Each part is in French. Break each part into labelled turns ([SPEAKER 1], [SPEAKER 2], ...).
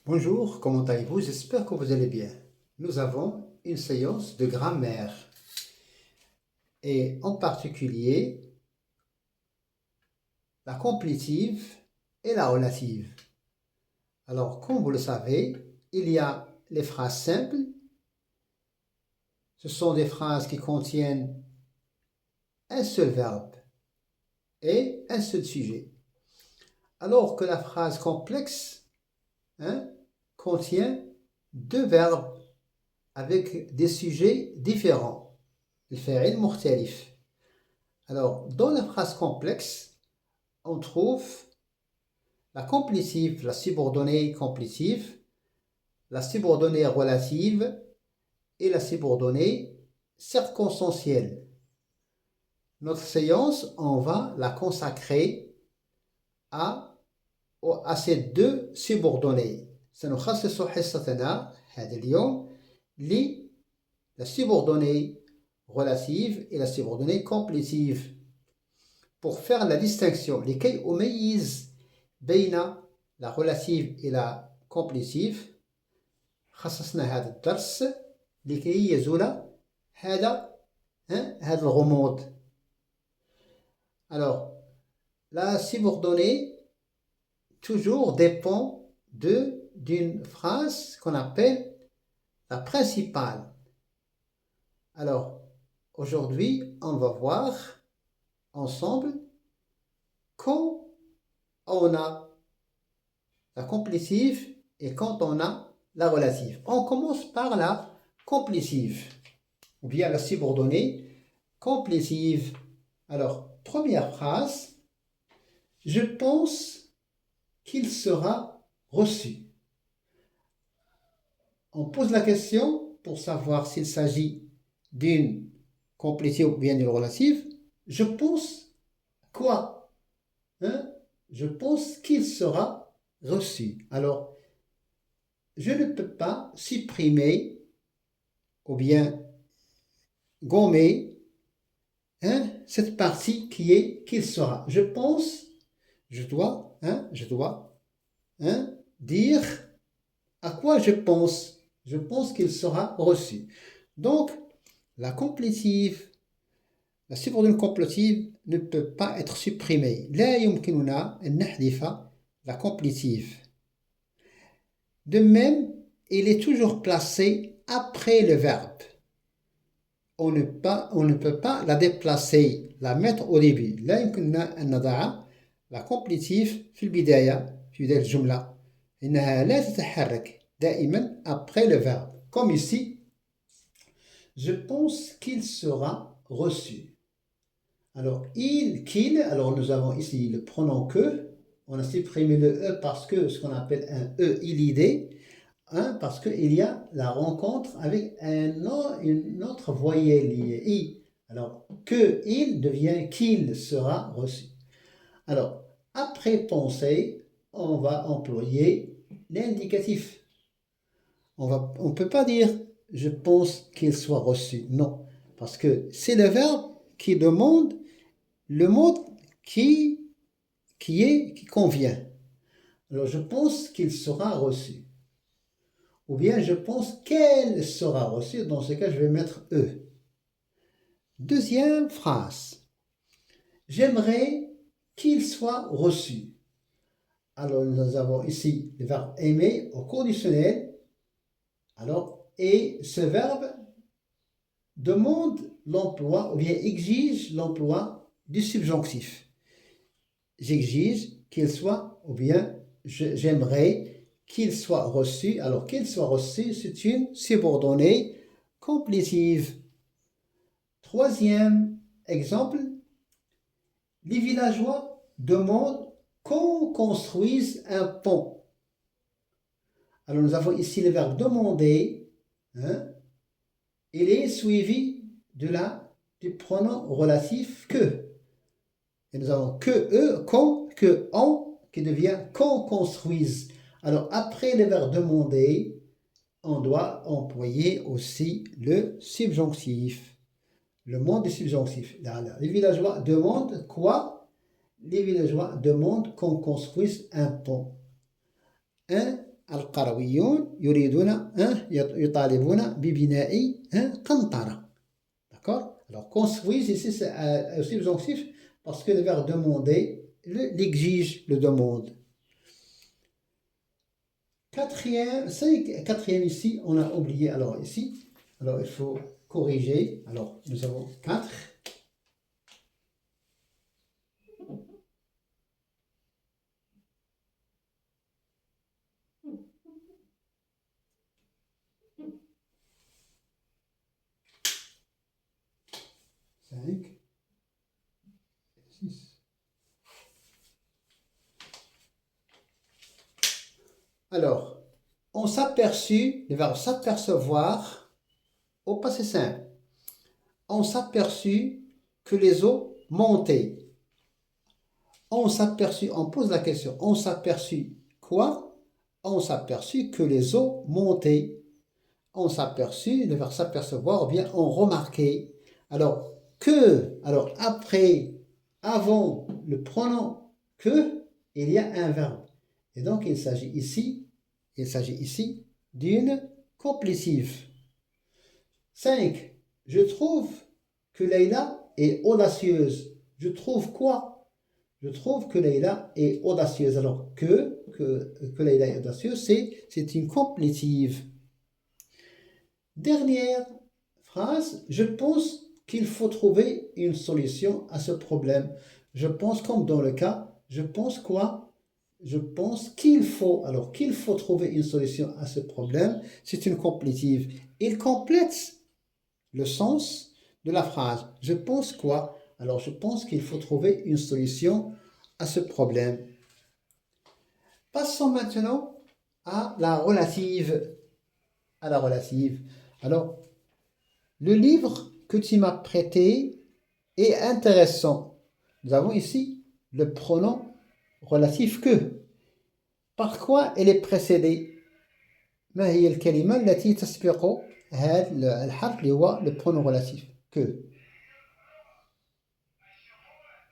[SPEAKER 1] Bonjour, comment allez-vous? J'espère que vous allez bien. Nous avons une séance de grammaire et en particulier la complétive et la relative. Alors, comme vous le savez, il y a les phrases simples. Ce sont des phrases qui contiennent un seul verbe et un seul sujet. Alors que la phrase complexe contient deux verbes avec des sujets différents. الفاعل مختلف. Alors, dans la phrase complexe, on trouve la complétive, la subordonnée complétive, la subordonnée relative et la subordonnée circonstancielle. Notre séance, on va la consacrer à ces deux subordonnées. سنخصص حصتنا هذا اليوم la subordonnée relative et la subordonnée complétive pour faire la distinction. لكي أميز بين la relative et la complétive خصصنا هذا الدرس لكي يزول هذا الغموض. Alors, la subordonnée toujours dépend d'une phrase qu'on appelle la principale. Alors, aujourd'hui, on va voir ensemble quand on a la complétive et quand on a la relative. On commence par la complétive ou bien la subordonnée complétive. Alors, première phrase, je pense qu'il sera reçu. On pose la question pour savoir s'il s'agit d'une complétive ou bien d'une relative. Je pense quoi? Je pense qu'il sera reçu. Alors, je ne peux pas supprimer ou bien gommer cette partie qui est qu'il sera. Je pense, je dois dire à quoi je pense. Je pense qu'il sera reçu. Donc, la complétive, la subordonnée complétive ne peut pas être supprimée. لا يمكننا أن نحذف la complétive. De même, il est toujours placé après le verbe. On ne peut pas la déplacer, la mettre au début. لا يمكننا أن نضع la complétive في البداية في بداية الجملة. إنها لا تتحرك دائما après le verbe. Comme ici, je pense qu'il sera reçu. Alors, qu'il, alors nous avons ici le pronom que. On a supprimé le E parce que ce qu'on appelle un E illidé, parce qu'il y a la rencontre avec une autre voyelle liée, I. Alors, que il devient qu'il sera reçu. Alors, après penser, on va employer l'indicatif. On ne peut pas dire je pense qu'il soit reçu. Non, parce que c'est le verbe qui demande le mot qui convient. Alors, je pense qu'il sera reçu. Ou bien, je pense qu'elle sera reçue. Dans ce cas, je vais mettre E. Deuxième phrase. J'aimerais qu'il soit reçu. Alors, nous avons ici le verbe aimer au conditionnel. Alors, et ce verbe demande l'emploi ou bien exige l'emploi du subjonctif. J'exige qu'il soit ou bien j'aimerais qu'il soit reçu. Alors, qu'il soit reçu, c'est une subordonnée complétive. Troisième exemple, les villageois demandent qu'on construise un pont. Alors, nous avons ici le verbe demander. Il est suivi du pronom relatif que. Et nous avons que qu'on, que on, qui devient qu'on construise. Alors, après le verbe demander, on doit employer aussi le subjonctif. Le mot du subjonctif. Les villageois demandent quoi? Les villageois demandent qu'on construise un pont. القرويون يريدون يطالبون ببناء قنطرة. D'accord? Alors, construire ici, c'est un subjonctif parce que le verbe demander l'exige, le demande. Quatrième ici, on a oublié. Alors, ici, alors il faut corriger. Alors, nous avons 4. Alors, on s'aperçut, le verbe s'apercevoir au passé simple. On s'aperçut que les eaux montaient. On s'aperçut, on pose la question, on s'aperçut quoi? On s'aperçut que les eaux montaient. On s'aperçut, le verbe s'apercevoir, ou bien on remarquait. Alors, alors après, avant le pronom que, il y a un verbe. Et donc, il s'agit ici d'une complétive. 5. Je trouve que Leïla est audacieuse. Je trouve quoi? Je trouve que Leïla est audacieuse. Alors, que Leïla est audacieuse, c'est une complétive. Dernière phrase, je pense qu'il faut trouver une solution à ce problème. Je pense comme dans le cas, je pense quoi? Je pense qu'il faut, alors qu'il faut trouver une solution à ce problème, c'est une complétive. Il complète le sens de la phrase. Je pense quoi? Alors je pense qu'il faut trouver une solution à ce problème. Passons maintenant à la relative. Alors, le livre que tu m'as prêté est intéressant. Nous avons ici le pronom relatif que. Par quoi elle est précédée? ما هي الكلمة التي تسبق هذا الحرف اللي هو le pronom relatif que.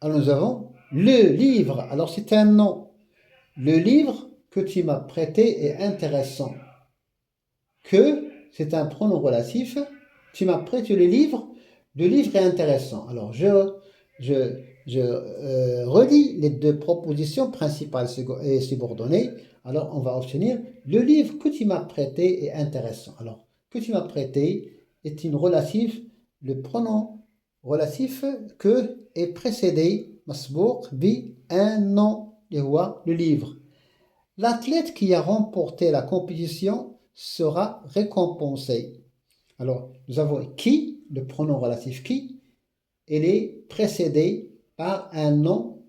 [SPEAKER 1] Alors nous avons le livre. Alors c'est un nom. Le livre que tu m'as prêté est intéressant. Que, c'est un pronom relatif. Tu m'as prêté le livre. Le livre est intéressant. Alors je relis les deux propositions principales et subordonnées. Alors on va obtenir le livre que tu m'as prêté est intéressant. Alors que tu m'as prêté est une relative. Le pronom relatif que est précédé masbouk bi un nom le livre. L'athlète qui a remporté la compétition sera récompensé. Alors, nous avons qui, le pronom relatif qui, il est précédé par un nom.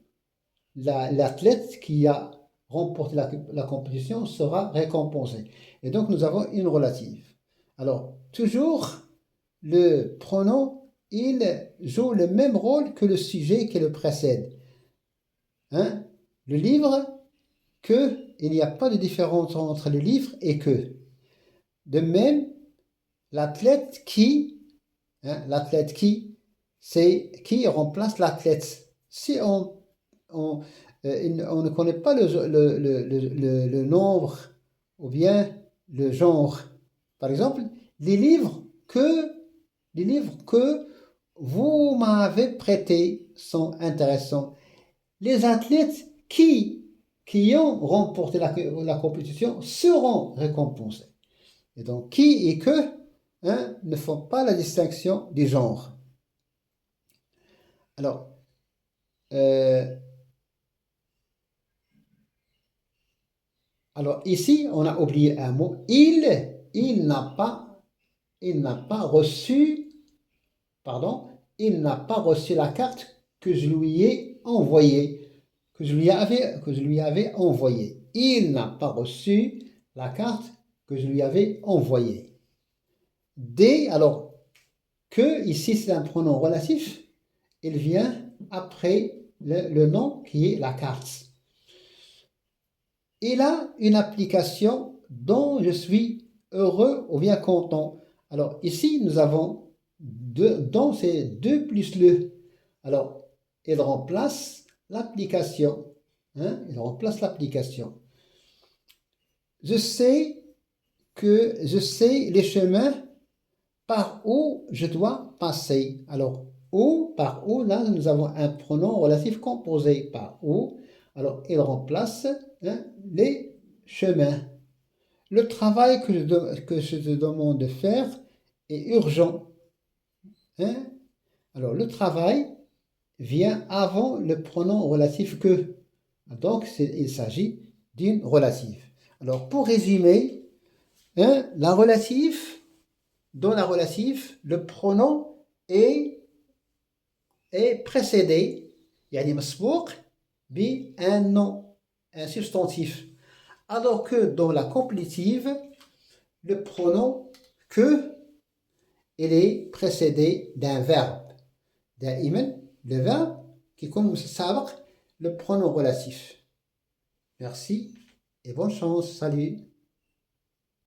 [SPEAKER 1] L'athlète qui a remporté la compétition sera récompensé. Et donc, nous avons une relative. Alors, toujours, le pronom, il joue le même rôle que le sujet qui le précède. Hein? Le livre, que, il n'y a pas de différence entre le livre et que. De même, l'athlète qui, c'est qui remplace l'athlète. Si on ne connaît pas le nombre ou bien le genre, par exemple, les livres que vous m'avez prêtés sont intéressants. Les athlètes qui ont remporté la compétition seront récompensés. Et donc, qui et que ne font pas la distinction des genres. Alors, ici, on a oublié un mot. Il n'a pas reçu la carte que je lui ai envoyée. Que je lui avais envoyée. Il n'a pas reçu la carte que je lui avais envoyée. Alors, que, ici, c'est un pronom relatif. Il vient après le nom qui est la carte. Il a une application dont je suis heureux ou bien content. Alors, ici, nous avons dont c'est 2 plus le. Alors, il remplace l'application. Il remplace l'application. je sais les chemins par où je dois passer. Alors, où, par où, là, nous avons un pronom relatif composé par où. Alors, il remplace les chemins. Le travail que je te demande de faire est urgent. Hein? Alors, le travail vient avant le pronom relatif que. Donc, il s'agit d'une relative. Alors, pour résumer, la relative, dans la relative, le pronom est précédé, يعني مسبوق un nom, un substantif. Alors que dans la complétive, le pronom que, il est précédé d'un verbe. دائما, le verbe qui يكون سابق le pronom relatif. Merci et bonne chance. Salut.